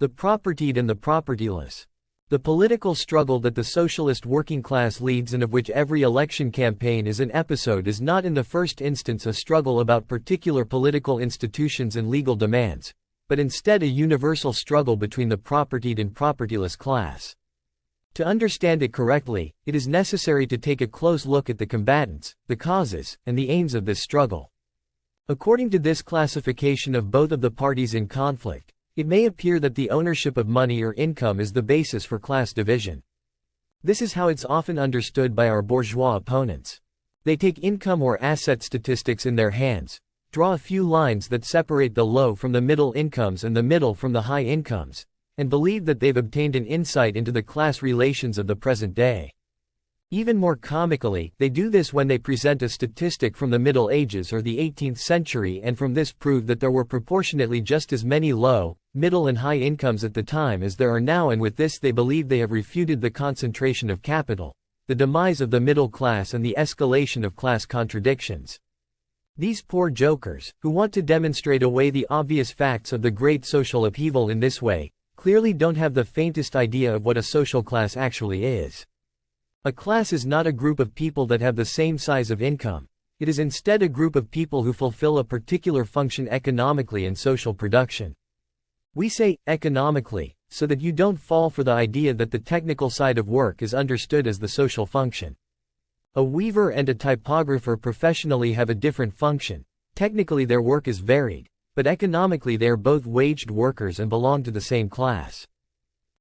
The Propertied and the Propertyless. The political struggle that the socialist working class leads and of which every election campaign is an episode is not in the first instance a struggle about particular political institutions and legal demands, but instead a universal struggle between the propertied and propertyless class. To understand it correctly, it is necessary to take a close look at the combatants, the causes, and the aims of this struggle. According to this classification of both of the parties in conflict, it may appear that the ownership of money or income is the basis for class division. This is how it's often understood by our bourgeois opponents. They take income or asset statistics in their hands, draw a few lines that separate the low from the middle incomes and the middle from the high incomes, and believe that they've obtained an insight into the class relations of the present day. Even more comically, they do this when they present a statistic from the Middle Ages or the 18th century and from this prove that there were proportionately just as many low, middle and high incomes at the time as there are now, and with this they believe they have refuted the concentration of capital, the demise of the middle class and the escalation of class contradictions. These poor jokers, who want to demonstrate away the obvious facts of the great social upheaval in this way, clearly don't have the faintest idea of what a social class actually is. A class is not a group of people that have the same size of income. It is instead a group of people who fulfill a particular function economically in social production. We say economically, so that you don't fall for the idea that the technical side of work is understood as the social function. A weaver and a typographer professionally have a different function. Technically their work is varied, but economically they are both waged workers and belong to the same class.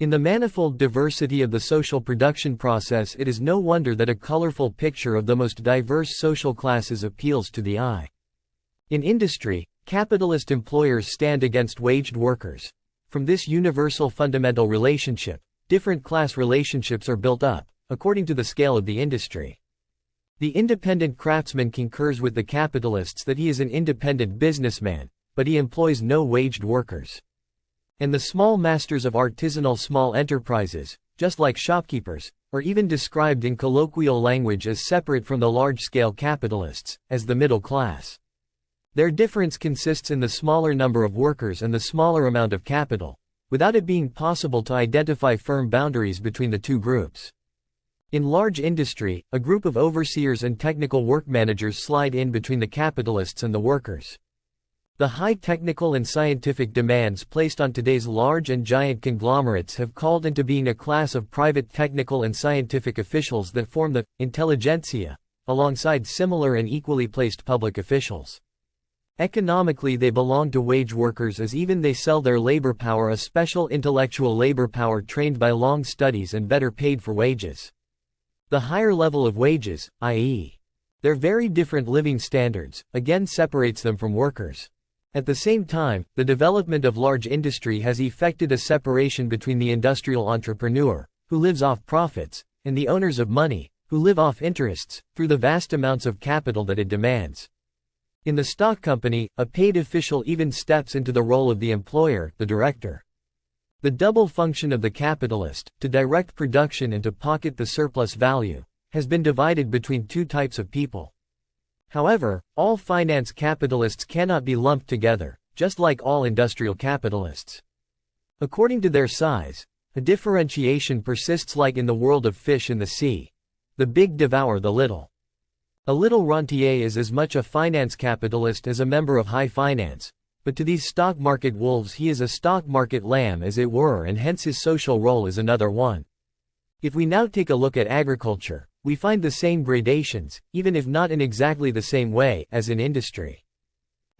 In the manifold diversity of the social production process, it is no wonder that a colorful picture of the most diverse social classes appeals to the eye. In industry, capitalist employers stand against waged workers. From this universal fundamental relationship, different class relationships are built up, according to the scale of the industry. The independent craftsman concurs with the capitalists that he is an independent businessman, but he employs no waged workers. And the small masters of artisanal small enterprises, just like shopkeepers, are even described in colloquial language as separate from the large-scale capitalists, as the middle class. Their difference consists in the smaller number of workers and the smaller amount of capital, without it being possible to identify firm boundaries between the two groups. In large industry, a group of overseers and technical work managers slide in between the capitalists and the workers. The high technical and scientific demands placed on today's large and giant conglomerates have called into being a class of private technical and scientific officials that form the intelligentsia, alongside similar and equally placed public officials. Economically they belong to wage workers, as even they sell their labor power, a special intellectual labor power trained by long studies and better paid for wages. The higher level of wages, i.e., their very different living standards, again separates them from workers. At the same time, the development of large industry has effected a separation between the industrial entrepreneur, who lives off profits, and the owners of money, who live off interests, through the vast amounts of capital that it demands. In the stock company, a paid official even steps into the role of the employer, the director. The double function of the capitalist, to direct production and to pocket the surplus value, has been divided between two types of people. However, all finance capitalists cannot be lumped together, just like all industrial capitalists. According to their size, a differentiation persists, like in the world of fish in the sea. The big devour the little. A little rentier is as much a finance capitalist as a member of high finance, but to these stock market wolves he is a stock market lamb, as it were, and hence his social role is another one. If we now take a look at agriculture, we find the same gradations, even if not in exactly the same way, as in industry.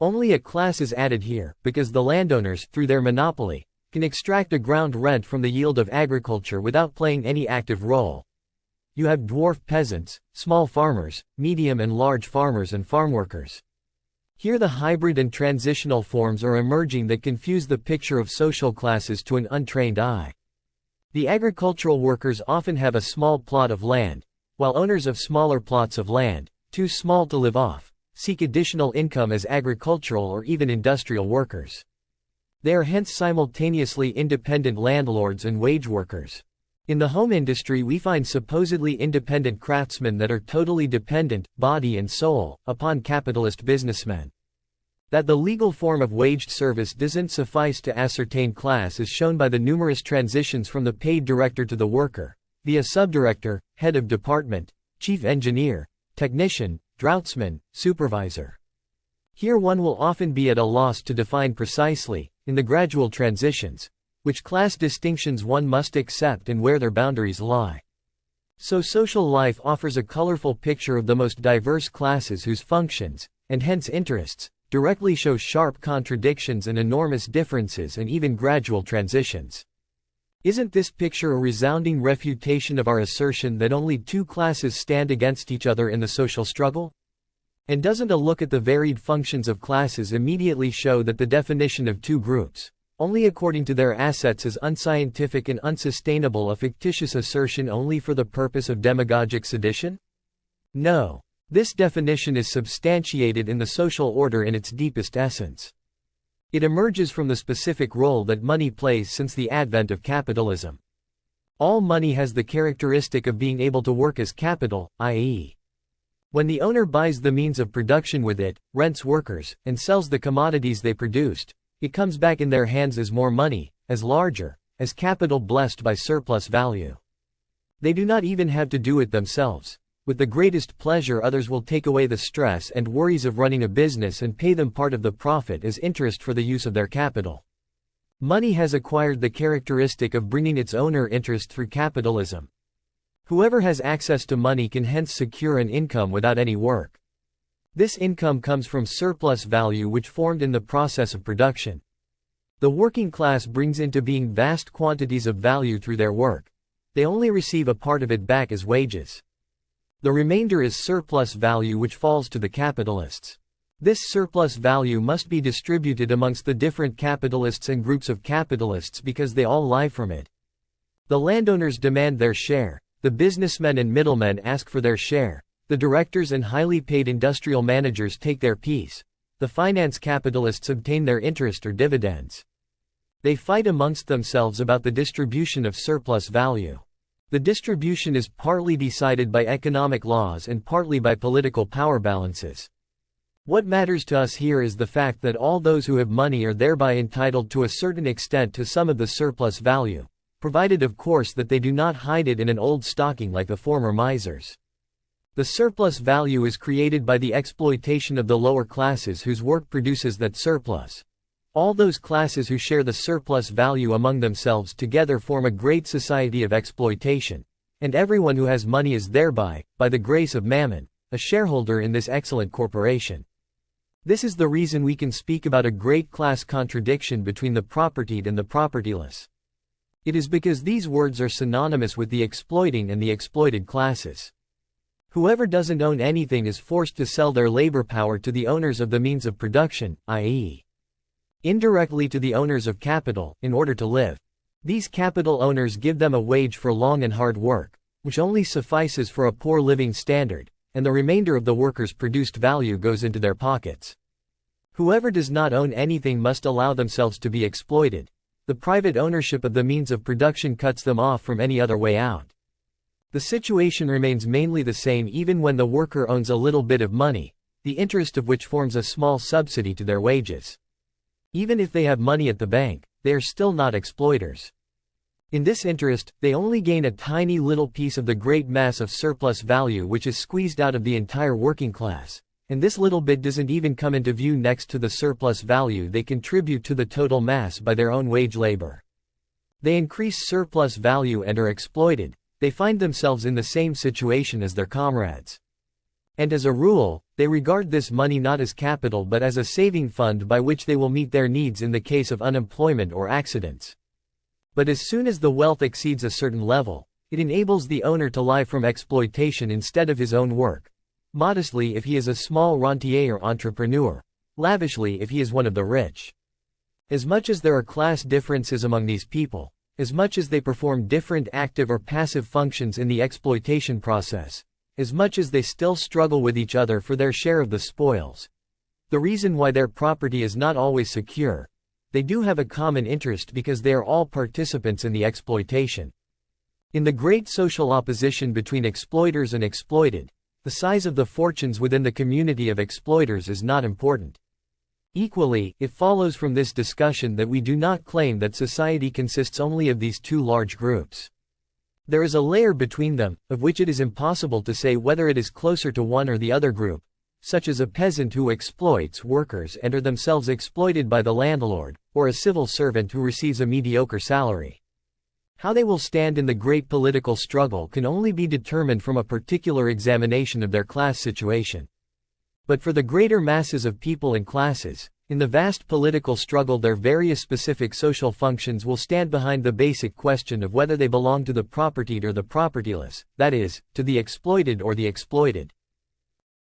Only a class is added here, because the landowners, through their monopoly, can extract a ground rent from the yield of agriculture without playing any active role. You have dwarf peasants, small farmers, medium and large farmers, and farm workers. Here the hybrid and transitional forms are emerging that confuse the picture of social classes to an untrained eye. The agricultural workers often have a small plot of land, while owners of smaller plots of land, too small to live off, seek additional income as agricultural or even industrial workers. They are hence simultaneously independent landlords and wage workers. In the home industry we find supposedly independent craftsmen that are totally dependent, body and soul, upon capitalist businessmen. That the legal form of waged service doesn't suffice to ascertain class is shown by the numerous transitions from the paid director to the worker, via subdirector, head of department, chief engineer, technician, draughtsman, supervisor. Here one will often be at a loss to define precisely, in the gradual transitions, which class distinctions one must accept and where their boundaries lie. So social life offers a colorful picture of the most diverse classes whose functions, and hence interests, directly show sharp contradictions and enormous differences and even gradual transitions. Isn't this picture a resounding refutation of our assertion that only two classes stand against each other in the social struggle? And doesn't a look at the varied functions of classes immediately show that the definition of two groups, only according to their assets, is unscientific and unsustainable, a fictitious assertion only for the purpose of demagogic sedition? No. This definition is substantiated in the social order in its deepest essence. It emerges from the specific role that money plays since the advent of capitalism. All money has the characteristic of being able to work as capital, i.e., when the owner buys the means of production with it, rents workers, and sells the commodities they produced, it comes back in their hands as more money, as larger, as capital blessed by surplus value. They do not even have to do it themselves. With the greatest pleasure others will take away the stress and worries of running a business and pay them part of the profit as interest for the use of their capital. Money has acquired the characteristic of bringing its owner interest through capitalism. Whoever has access to money can hence secure an income without any work. This income comes from surplus value which formed in the process of production. The working class brings into being vast quantities of value through their work. They only receive a part of it back as wages. The remainder is surplus value which falls to the capitalists. This surplus value must be distributed amongst the different capitalists and groups of capitalists because they all lie from it. The landowners demand their share, the businessmen and middlemen ask for their share, the directors and highly paid industrial managers take their piece, the finance capitalists obtain their interest or dividends. They fight amongst themselves about the distribution of surplus value. The distribution is partly decided by economic laws and partly by political power balances. What matters to us here is the fact that all those who have money are thereby entitled to a certain extent to some of the surplus value, provided of course that they do not hide it in an old stocking like the former misers. The surplus value is created by the exploitation of the lower classes whose work produces that surplus. All those classes who share the surplus value among themselves together form a great society of exploitation, and everyone who has money is thereby, by the grace of Mammon, a shareholder in this excellent corporation. This is the reason we can speak about a great class contradiction between the propertied and the propertyless. It is because these words are synonymous with the exploiting and the exploited classes. Whoever doesn't own anything is forced to sell their labor power to the owners of the means of production, i.e., indirectly to the owners of capital, in order to live. These capital owners give them a wage for long and hard work, which only suffices for a poor living standard, and the remainder of the workers' produced value goes into their pockets. Whoever does not own anything must allow themselves to be exploited. The private ownership of the means of production cuts them off from any other way out. The situation remains mainly the same even when the worker owns a little bit of money, the interest of which forms a small subsidy to their wages. Even if they have money at the bank, they are still not exploiters. In this interest, they only gain a tiny little piece of the great mass of surplus value which is squeezed out of the entire working class, and this little bit doesn't even come into view next to the surplus value they contribute to the total mass by their own wage labor. They increase surplus value and are exploited. They find themselves in the same situation as their comrades. And as a rule, they regard this money not as capital but as a saving fund by which they will meet their needs in the case of unemployment or accidents. But as soon as the wealth exceeds a certain level, it enables the owner to lie from exploitation instead of his own work, modestly if he is a small rentier or entrepreneur, lavishly if he is one of the rich. As much as there are class differences among these people, as much as they perform different active or passive functions in the exploitation process, as much as they still struggle with each other for their share of the spoils, the reason why their property is not always secure, they do have a common interest because they are all participants in the exploitation. In the great social opposition between exploiters and exploited, the size of the fortunes within the community of exploiters is not important. Equally, it follows from this discussion that we do not claim that society consists only of these two large groups. There is a layer between them, of which it is impossible to say whether it is closer to one or the other group, such as a peasant who exploits workers and are themselves exploited by the landlord, or a civil servant who receives a mediocre salary. How they will stand in the great political struggle can only be determined from a particular examination of their class situation. But for the greater masses of people and classes, in the vast political struggle their various specific social functions will stand behind the basic question of whether they belong to the propertied or the propertyless, that is, to the exploited or the exploited.